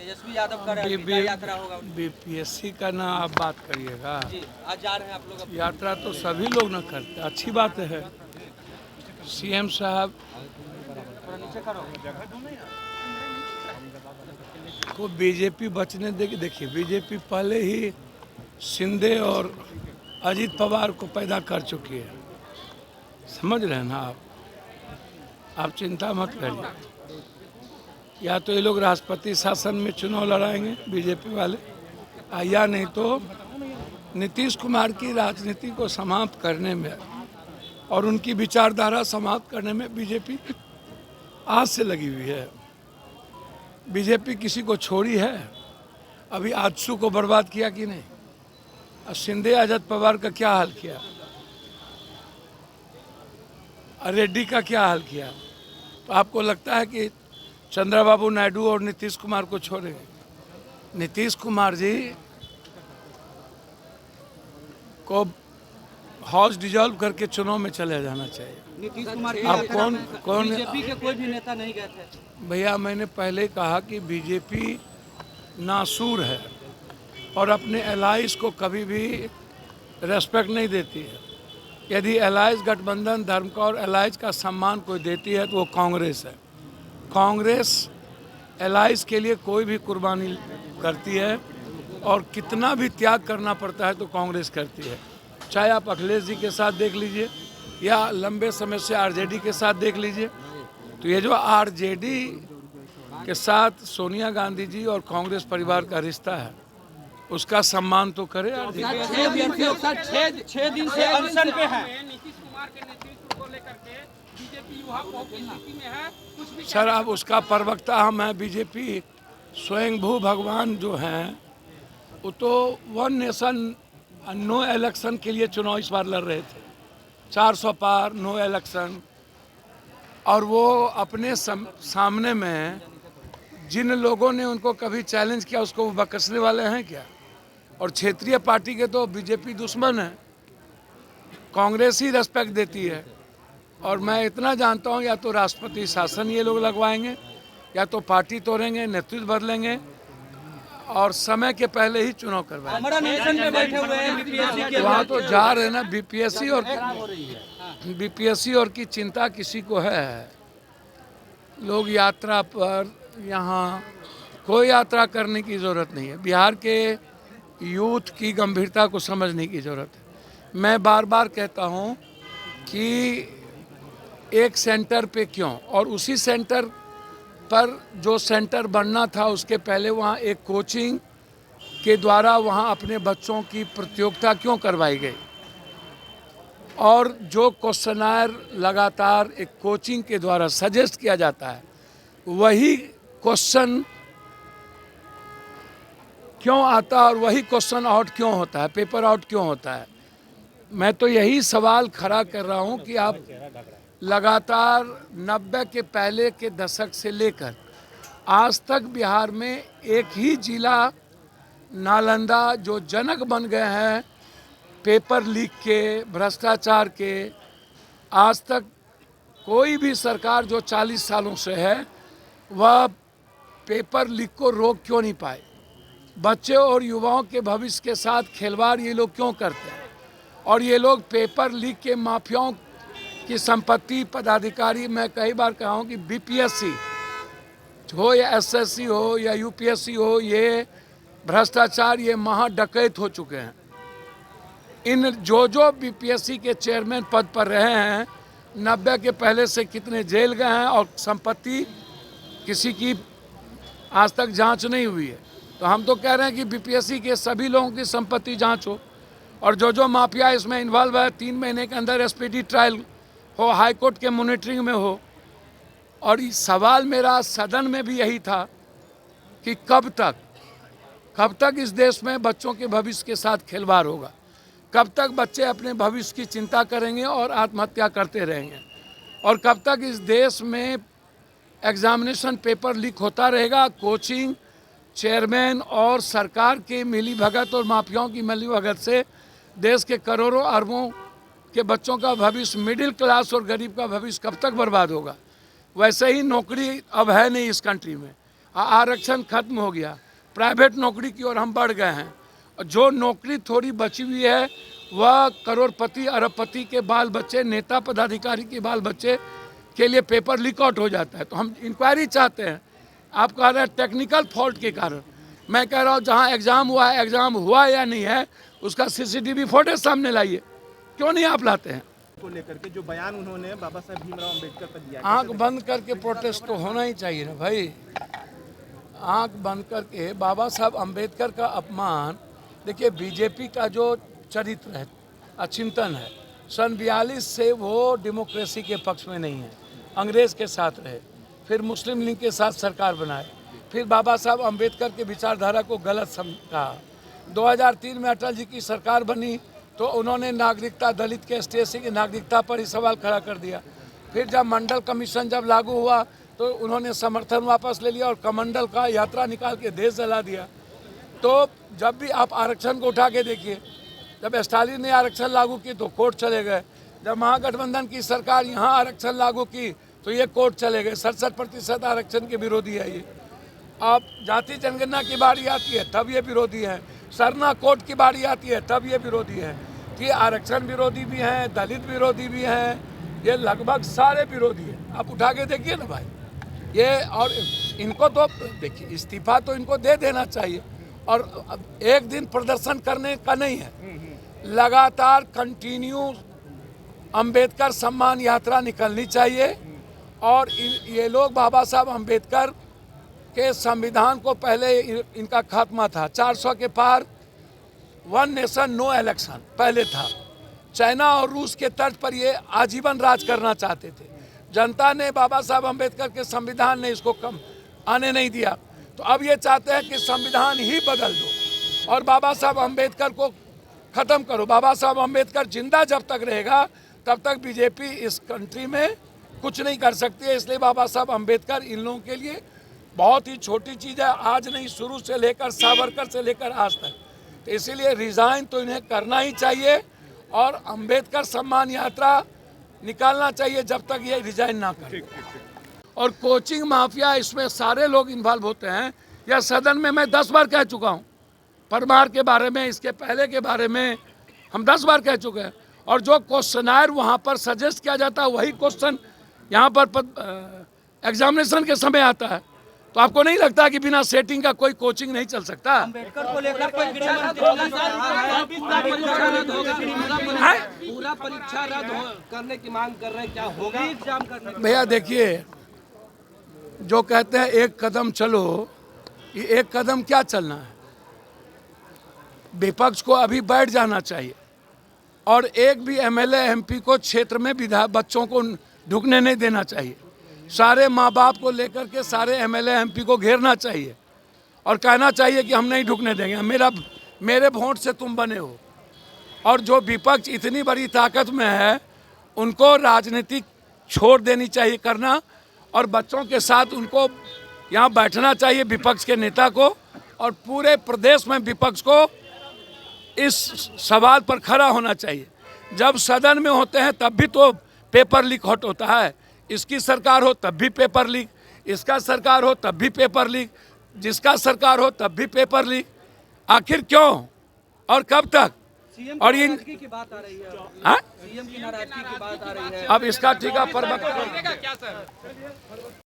तेजस्वी यादव का यात्रा होगा। बीपीएससी का ना आप बात करिएगा जी, आज जा रहे हैं आप लोग। यात्रा तो सभी लोग ना करते, अच्छी बात है। सीएम साहब को बीजेपी बचने देगी। देखिए, बीजेपी पहले ही शिंदे और अजीत पवार को पैदा कर चुकी है, समझ रहे हैं ना आप चिंता मत करिए। या तो ये लोग राष्ट्रपति शासन में चुनाव लड़ाएंगे बीजेपी वाले, या नहीं तो नीतीश कुमार की राजनीति को समाप्त करने में और उनकी विचारधारा समाप्त करने में बीजेपी आज से लगी हुई है। बीजेपी किसी को छोड़ी है? अभी आजसू को बर्बाद किया कि नहीं? और शिंदे अजित पवार का क्या हाल किया? रेड्डी का क्या हाल किया? तो आपको लगता है कि चंद्रबाबू नायडू और नीतीश कुमार को छोड़ेंगे? नीतीश कुमार जी को हाउस डिजॉल्व करके चुनाव में चले जाना चाहिए। नीतीश कुमार आप कौन बीजेपी के कोई भी नेता नहीं गए थे। भैया, मैंने पहले कहा कि बीजेपी नासूर है और अपने एलाइज को कभी भी रेस्पेक्ट नहीं देती है। यदि एलाइज गठबंधन धर्म का और एलाइज का सम्मान कोई देती है तो वो कांग्रेस है। कांग्रेस एलाइज के लिए कोई भी कुर्बानी करती है और कितना भी त्याग करना पड़ता है तो कांग्रेस करती है। चाहे आप अखिलेश जी के साथ देख लीजिए या लंबे समय से आरजेडी के साथ देख लीजिए। तो ये जो आरजेडी के साथ सोनिया गांधी जी और कांग्रेस परिवार का रिश्ता है उसका सम्मान तो करे। 6 दिन से अनशन पे हैं। नीतीश कुमार के नेतृत्व को लेकर के बीजेपी युवा बहुत स्थिति में है। कुछ भी सर, अब उसका प्रवक्ता हम हैं। बीजेपी स्वयंभू भगवान जो हैं वो तो वन नेशन नो इलेक्शन के लिए चुनाव इस बार लड़ रहे थे, 400 पार नो इलेक्शन। और वो अपने सामने में जिन लोगों ने उनको कभी चैलेंज किया उसको वो बकसने वाले हैं क्या? और क्षेत्रीय पार्टी के तो बीजेपी दुश्मन है, कांग्रेस ही रेस्पेक्ट देती है। और मैं इतना जानता हूँ या तो राष्ट्रपति शासन ये लोग लगवाएंगे या तो पार्टी तोड़ेंगे, नेतृत्व बदलेंगे और समय के पहले ही चुनाव करवाएंगे। हमारा नेशन पे बैठे हुए हैं बीपीएससी के। वहाँ तो जा रहे हैं ना बीपीएससी और की चिंता किसी को है? लोग यात्रा पर, यहाँ कोई यात्रा करने की ज़रूरत नहीं है। बिहार के यूथ की गंभीरता को समझने की ज़रूरत है। मैं बार बार कहता हूँ कि एक सेंटर पे क्यों, और उसी सेंटर पर जो सेंटर बनना था उसके पहले वहाँ एक कोचिंग के द्वारा वहाँ अपने बच्चों की प्रतियोगिता क्यों करवाई गई? और जो क्वेश्चनर लगातार एक कोचिंग के द्वारा सजेस्ट किया जाता है वही क्वेश्चन क्यों आता है और वही क्वेश्चन आउट क्यों होता है, पेपर आउट क्यों होता है? मैं तो यही सवाल खड़ा कर रहा हूं कि आप लगातार 90 के पहले के दशक से लेकर आज तक बिहार में एक ही जिला नालंदा जो जनक बन गए हैं पेपर लीक के, भ्रष्टाचार के, आज तक कोई भी सरकार जो 40 सालों से है वह पेपर लीक को रोक क्यों नहीं पाए? बच्चे और युवाओं के भविष्य के साथ खिलवाड़ ये लोग क्यों करते हैं? और ये लोग पेपर लीक के माफियाओं की संपत्ति, पदाधिकारी, मैं कई बार कहा हूँ कि बीपीएससी हो या एसएससी हो या यूपीएससी हो, ये भ्रष्टाचार, ये महाडकैत हो चुके हैं। इन जो बीपीएससी के चेयरमैन पद पर रहे हैं 90 के पहले से कितने जेल गए हैं और संपत्ति किसी की आज तक जांच नहीं हुई है। तो हम तो कह रहे हैं कि बीपीएससी के सभी लोगों की संपत्ति जांच हो और जो माफिया इसमें इन्वॉल्व है 3 महीने के अंदर एसपीडी ट्रायल हो, हाई कोर्ट के मॉनिटरिंग में हो। और सवाल मेरा सदन में भी यही था कि कब तक इस देश में बच्चों के भविष्य के साथ खिलवाड़ होगा? कब तक बच्चे अपने भविष्य की चिंता करेंगे और आत्महत्या करते रहेंगे? और कब तक इस देश में एग्जामिनेशन पेपर लीक होता रहेगा? कोचिंग चेयरमैन और सरकार की मिलीभगत और माफियाओं की मिलीभगत से देश के करोड़ों अरबों के बच्चों का भविष्य, मिडिल क्लास और गरीब का भविष्य कब तक बर्बाद होगा? वैसे ही नौकरी अब है नहीं इस कंट्री में। आरक्षण खत्म हो गया, प्राइवेट नौकरी की ओर हम बढ़ गए हैं। और जो नौकरी थोड़ी बची हुई है वह करोड़पति अरबपति के बाल बच्चे, नेता पदाधिकारी के बाल बच्चे के लिए पेपर लीक आउट हो जाता है। तो हम इंक्वायरी चाहते हैं। आप कह रहे हैं टेक्निकल फॉल्ट के कारण, मैं कह रहा हूँ जहाँ एग्ज़ाम हुआ है, एग्ज़ाम हुआ या नहीं है उसका CCTV फुटेज सामने लाइए। क्यों नहीं आप लाते हैं? को लेकर के जो बयान उन्होंने बाबा साहब भीमराव अम्बेडकर पर दिया, आंख बंद करके प्रोटेस्ट तो होना ही चाहिए ना भाई। आंख बंद करके बाबा साहब अम्बेडकर का अपमान, देखिए बीजेपी का जो चरित्र है, चिंतन है, सन 42 से वो डेमोक्रेसी के पक्ष में नहीं है, अंग्रेज़ के साथ रहे, फिर मुस्लिम लीग के साथ सरकार बनाए, फिर बाबा साहब अम्बेडकर के विचारधारा को गलत कहा। 2003 में अटल जी की सरकार बनी तो उन्होंने नागरिकता, दलित के ST/SC की नागरिकता पर ही सवाल खड़ा कर दिया। फिर जब मंडल कमीशन जब लागू हुआ तो उन्होंने समर्थन वापस ले लिया और कमंडल का यात्रा निकाल के देश जला दिया। तो जब भी आप आरक्षण को उठा के देखिए, जब स्टालिन ने आरक्षण लागू की तो कोर्ट चले गए, जब महागठबंधन की सरकार यहाँ आरक्षण लागू की तो ये कोर्ट चले गए। 67% आरक्षण के विरोधी है ये। अब जाति जनगणना की बारी आती है तब ये विरोधी है, सरना कोर्ट की बारी आती है तब ये विरोधी है। कि आरक्षण विरोधी भी हैं, दलित विरोधी भी हैं, ये लगभग सारे विरोधी हैं। आप उठा के देखिए ना भाई ये। और इनको तो देखिए इस्तीफा तो इनको दे देना चाहिए। और एक दिन प्रदर्शन करने का नहीं है, लगातार कंटिन्यू अंबेडकर सम्मान यात्रा निकलनी चाहिए। और ये लोग बाबा साहब अंबेडकर के संविधान को पहले इनका खात्मा था, 400 के पार, 1 नेशन नो इलेक्शन पहले था। चाइना और रूस के तर्ज पर ये आजीवन राज करना चाहते थे। जनता ने बाबा साहब अंबेडकर के संविधान ने इसको कम आने नहीं दिया। तो अब ये चाहते हैं कि संविधान ही बदल दो और बाबा साहब अंबेडकर को ख़त्म करो। बाबा साहब अंबेडकर जिंदा जब तक रहेगा तब तक बीजेपी इस कंट्री में कुछ नहीं कर सकती है। इसलिए बाबा साहब अंबेडकर इन लोगों के लिए बहुत ही छोटी चीज़ है, आज नहीं शुरू से लेकर सावरकर से लेकर आज तक। तो इसीलिए रिज़ाइन तो इन्हें करना ही चाहिए और अंबेडकर सम्मान यात्रा निकालना चाहिए जब तक ये रिजाइन ना करें। और कोचिंग माफिया इसमें सारे लोग इन्वॉल्व होते हैं। यह सदन में मैं 10 बार कह चुका हूँ, परमार के बारे में, इसके पहले के बारे में हम 10 बार कह चुके हैं। और जो क्वेश्चनायर वहाँ पर सजेस्ट किया जाता है वही क्वेश्चन यहाँ पर एग्जामिनेशन के समय आता है। तो आपको नहीं लगता कि बिना सेटिंग का कोई कोचिंग नहीं चल सकता? अम्बेडकर को लेकर पूरा परीक्षा रद्द करने की मांग कर रहे हैं, क्या होगा एग्जाम करने? भैया देखिए, जो कहते हैं एक कदम चलो, ये एक कदम क्या चलना है? विपक्ष को अभी बैठ जाना चाहिए और एक भी MLA MP को क्षेत्र में बच्चों को ढुकने नहीं देना चाहिए। सारे माँ बाप को लेकर के सारे MLA MP को घेरना चाहिए और कहना चाहिए कि हम नहीं ढुकने देंगे, मेरे वोट से तुम बने हो। और जो विपक्ष इतनी बड़ी ताकत में है उनको राजनीति छोड़ देनी चाहिए करना और बच्चों के साथ उनको यहाँ बैठना चाहिए, विपक्ष के नेता को। और पूरे प्रदेश में विपक्ष को इस सवाल पर खड़ा होना चाहिए। जब सदन में होते हैं तब भी तो पेपर लीक होता है। इसकी सरकार हो तब भी पेपर लीक, इसका सरकार हो तब भी पेपर लीक, जिसका सरकार हो तब भी पेपर लीक। आखिर क्यों और कब तक? और इन की बात आ रही है, हाँ? CM की नाराजगी की बात आ रही है। अब इसका ठीक है पर क्या सर?